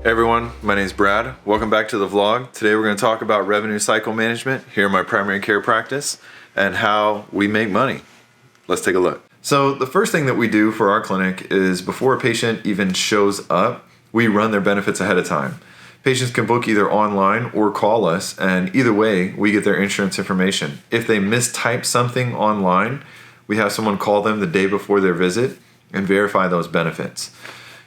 Hey everyone, my name is Brad. Welcome back to the vlog. Today we're going to talk about revenue cycle management here in my primary care practice and how we make money. Let's take a look. So the first thing that we do for our clinic is before a patient even shows up, we run their benefits ahead of time. Patients can book either online or call us, and either way, we get their insurance information. If they mistype something online, we have someone call them the day before their visit and verify those benefits.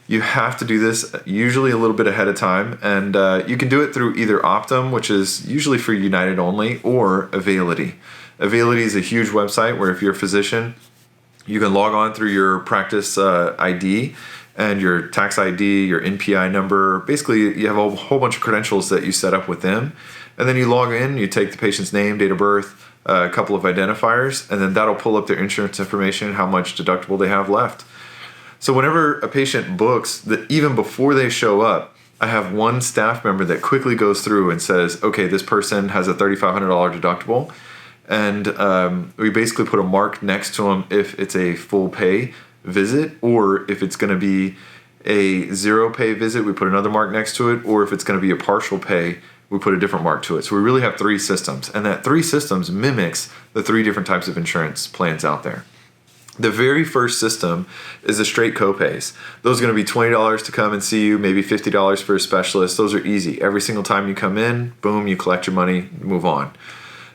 You have to do this usually a little bit ahead of time, and you can do it through either Optum, which is usually for United only, or Availity. Availity is a huge website where if you're a physician, you can log on through your practice ID and your tax ID, your NPI number. Basically, you have a whole bunch of credentials that you set up with them, and then you log in, you take the patient's name, date of birth, a couple of identifiers, and then that'll pull up their insurance information, how much deductible they have left. So whenever a patient books, that even before they show up, I have one staff member that quickly goes through and says, okay, this person has a $3,500 deductible. And we basically put a mark next to them if it's a full pay visit, or if it's going to be a zero pay visit, we put another mark next to it, or if it's going to be a partial pay, we put a different mark to it. So we really have three systems, and that three systems mimics the three different types of insurance plans out there. The very first system is the straight copays. Those are going to be $20 to come and see you, maybe $50 for a specialist. Those are easy. Every single time you come in, boom, you collect your money, move on.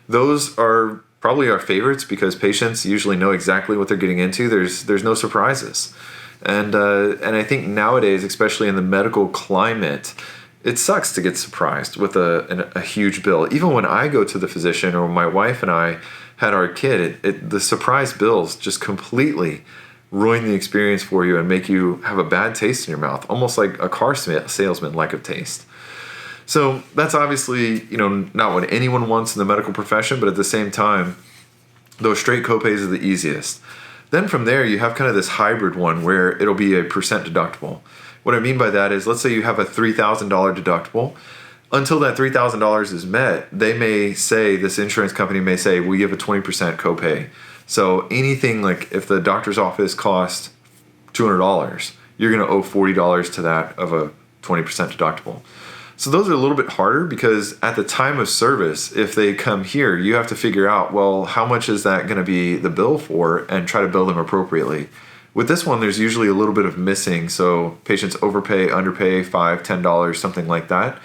Those are probably our favorites because patients usually know exactly what they're getting into. There's no surprises. And I think nowadays, especially in the medical climate, it sucks to get surprised with a huge bill. Even when I go to the physician, or my wife and I had our kid, the surprise bills just completely ruin the experience for you and make you have a bad taste in your mouth, almost like a car salesman like a taste. So that's obviously, not what anyone wants in the medical profession, but at the same time, those straight copays are the easiest. Then from there, you have kind of this hybrid one where it'll be a percent deductible. What I mean by that is, let's say you have a $3,000 deductible. Until that $3,000 is met, this insurance company may say, we give a 20% copay. So anything like if the doctor's office costs $200, you're going to owe $40 to that of a 20% deductible. So those are a little bit harder because at the time of service, if they come here, you have to figure out, well, how much is that going to be the bill for, and try to bill them appropriately. With this one, there's usually a little bit of missing. So patients overpay, underpay, $5, $10, something like that.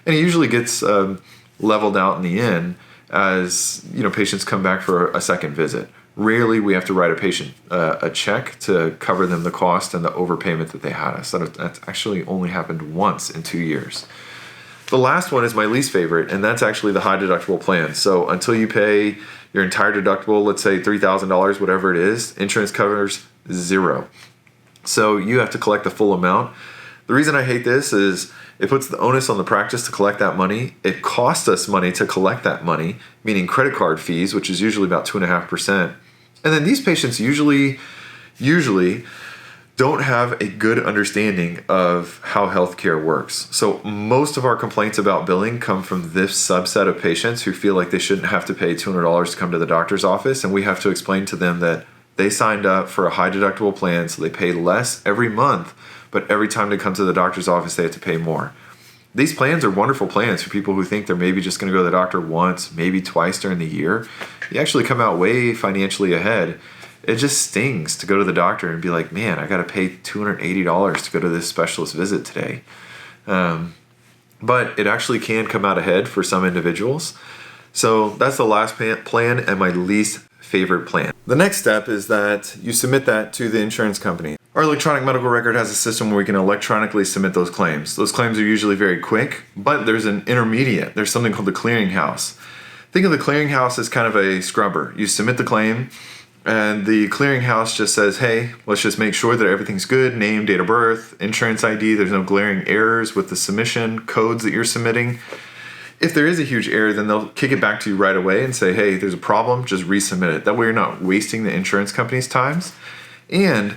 And it usually gets leveled out in the end as patients come back for a second visit. Rarely we have to write a patient a check to cover them the cost and the overpayment that they had us. That's actually only happened once in 2 years. The last one is my least favorite, and that's actually the high deductible plan. So until you pay your entire deductible, let's say $3,000, whatever it is, insurance covers zero. So you have to collect the full amount. The reason I hate this is it puts the onus on the practice to collect that money. It costs us money to collect that money, meaning credit card fees, which is usually about 2.5%. And then these patients usually don't have a good understanding of how healthcare works. So most of our complaints about billing come from this subset of patients who feel like they shouldn't have to pay $200 to come to the doctor's office, and we have to explain to them that they signed up for a high deductible plan, so they pay less every month, but every time they come to the doctor's office, they have to pay more. These plans are wonderful plans for people who think they're maybe just going to go to the doctor once, maybe twice during the year. You actually come out way financially ahead. It just stings to go to the doctor and be like, man, I got to pay $280 to go to this specialist visit today. But it actually can come out ahead for some individuals. So that's the last plan and my least favorite plan. The next step is that you submit that to the insurance company. Our electronic medical record has a system where we can electronically submit those claims. Those claims are usually very quick, but there's an intermediate. There's something called the clearinghouse. Think of the clearinghouse as kind of a scrubber. You submit the claim, and the clearinghouse just says, hey, let's just make sure that everything's good, name, date of birth, insurance ID, there's no glaring errors with the submission, codes that you're submitting. If there is a huge error, then they'll kick it back to you right away and say, hey, there's a problem, just resubmit it. That way you're not wasting the insurance company's times. And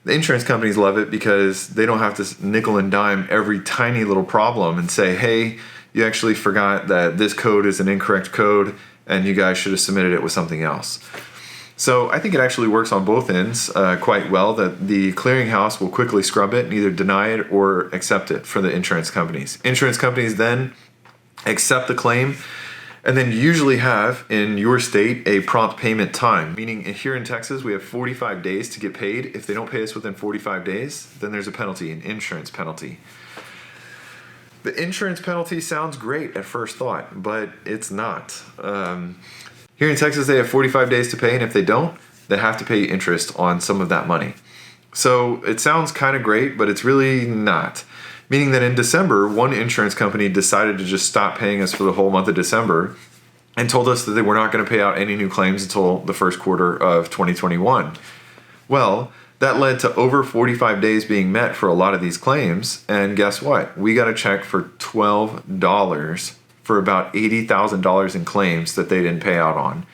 the insurance companies love it because they don't have to nickel and dime every tiny little problem and say, hey, you actually forgot that this code is an incorrect code and you guys should have submitted it with something else. So I think it actually works on both ends quite well, that the clearinghouse will quickly scrub it and either deny it or accept it for the insurance companies. Insurance companies then accept the claim and then usually have, in your state, a prompt payment time. Meaning here in Texas, we have 45 days to get paid. If they don't pay us within 45 days, then there's a penalty, an insurance penalty. The insurance penalty sounds great at first thought, but it's not. Here in Texas, they have 45 days to pay, and if they don't, they have to pay interest on some of that money. So it sounds kind of great, but it's really not. Meaning that in December, one insurance company decided to just stop paying us for the whole month of December and told us that they were not going to pay out any new claims until the first quarter of 2021. Well, that led to over 45 days being met for a lot of these claims, and guess what? We got a check for $12 for about $80,000 in claims that they didn't pay out on.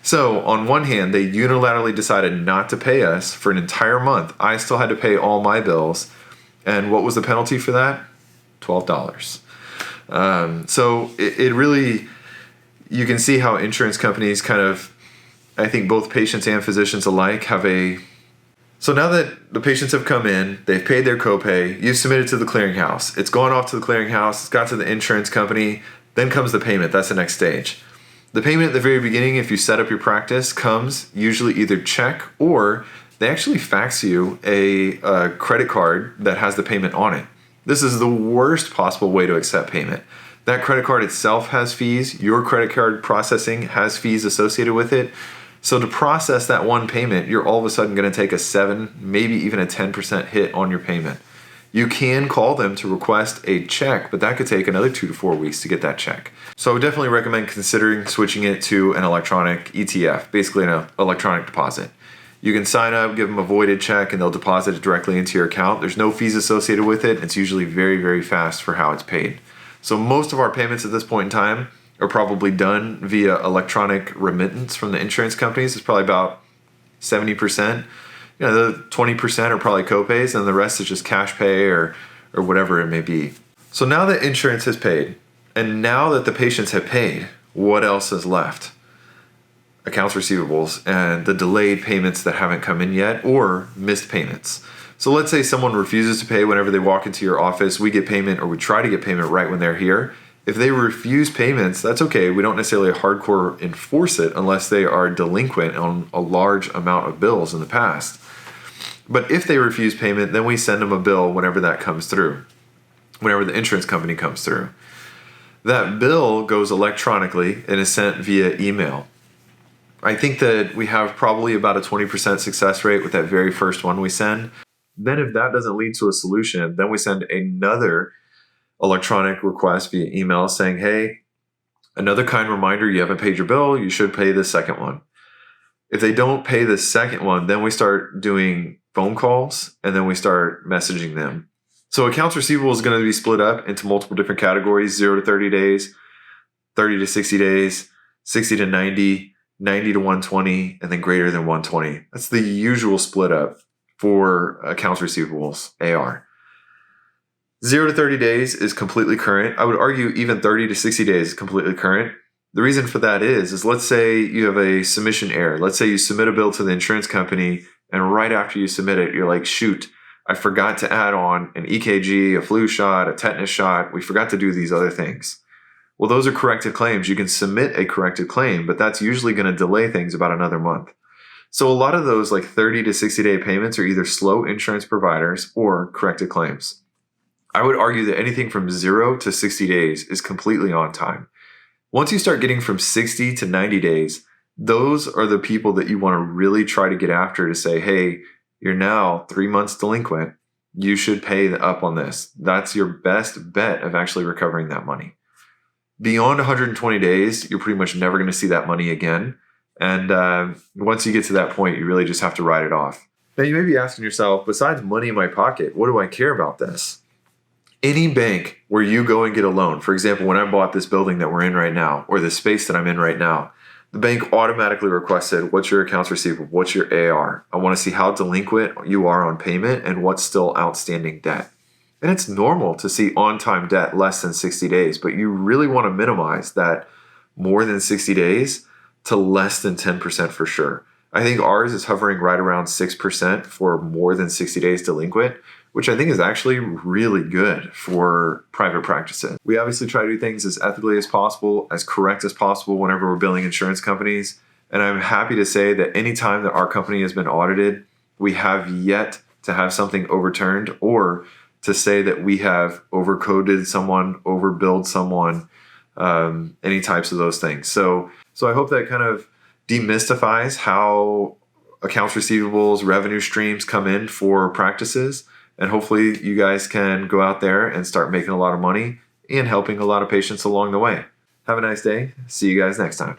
So on one hand, they unilaterally decided not to pay us for an entire month. I still had to pay all my bills. And what was the penalty for that? $12. So it really, you can see how insurance companies kind of, I think both patients and physicians alike have a, so now that the patients have come in, they've paid their copay, you've submitted to the clearinghouse, it's gone off to the clearinghouse, it's got to the insurance company, then comes the payment. That's the next stage. The payment at the very beginning, if you set up your practice, comes usually either check or they actually fax you a credit card that has the payment on it. This is the worst possible way to accept payment. That credit card itself has fees. Your credit card processing has fees associated with it. So to process that one payment, you're all of a sudden going to take a 7, maybe even a 10% hit on your payment. You can call them to request a check, but that could take another 2 to 4 weeks to get that check. So I would definitely recommend considering switching it to an electronic ETF, basically an electronic deposit. You can sign up, give them a voided check, and they'll deposit it directly into your account. There's no fees associated with it. It's usually very, very fast for how it's paid. So most of our payments at this point in time are probably done via electronic remittance from the insurance companies. It's probably about 70%. The 20% are probably copays, and the rest is just cash pay or whatever it may be. So now that insurance has paid, and now that the patients have paid, what else is left? Accounts receivables and the delayed payments that haven't come in yet or missed payments. So let's say someone refuses to pay whenever they walk into your office. We get payment, or we try to get payment right when they're here. If they refuse payments, that's okay. We don't necessarily hardcore enforce it unless they are delinquent on a large amount of bills in the past. But if they refuse payment, then we send them a bill whenever that comes through, whenever the insurance company comes through. That bill goes electronically and is sent via email. I think that we have probably about a 20% success rate with that very first one we send. Then if that doesn't lead to a solution, then we send another electronic request via email saying, hey, another kind reminder, you haven't paid your bill, you should pay the second one. If they don't pay the second one, then we start doing phone calls and then we start messaging them. So accounts receivable is going to be split up into multiple different categories: 0 to 30 days, 30 to 60 days, 60 to 90, 90 to 120, and then greater than 120. That's the usual split up for accounts receivables, AR. 0 to 30 days is completely current. I would argue even 30 to 60 days is completely current. The reason for that is let's say you have a submission error. Let's say you submit a bill to the insurance company, and right after you submit it, you're like, shoot, I forgot to add on an EKG, a flu shot, a tetanus shot. We forgot to do these other things. Well, those are corrected claims. You can submit a corrected claim, but that's usually going to delay things about another month. So a lot of those like 30 to 60 day payments are either slow insurance providers or corrected claims. I would argue that anything from 0 to 60 days is completely on time. Once you start getting from 60 to 90 days, those are the people that you want to really try to get after to say, hey, you're now 3 months delinquent. You should pay up on this. That's your best bet of actually recovering that money. Beyond 120 days, you're pretty much never going to see that money again. And once you get to that point, you really just have to write it off. Now, you may be asking yourself, besides money in my pocket, what do I care about this? Any bank where you go and get a loan, for example, when I bought this building that we're in right now, or the space that I'm in right now, the bank automatically requested, what's your accounts receivable? What's your AR? I want to see how delinquent you are on payment and what's still outstanding debt. And it's normal to see on-time debt less than 60 days, but you really want to minimize that more than 60 days to less than 10% for sure. I think ours is hovering right around 6% for more than 60 days delinquent, which I think is actually really good for private practices. We obviously try to do things as ethically as possible, as correct as possible whenever we're billing insurance companies. And I'm happy to say that any time that our company has been audited, we have yet to have something overturned or to say that we have overcoded someone, overbilled someone, any types of those things. So I hope that kind of demystifies how accounts receivables, revenue streams come in for practices. And hopefully you guys can go out there and start making a lot of money and helping a lot of patients along the way. Have a nice day. See you guys next time.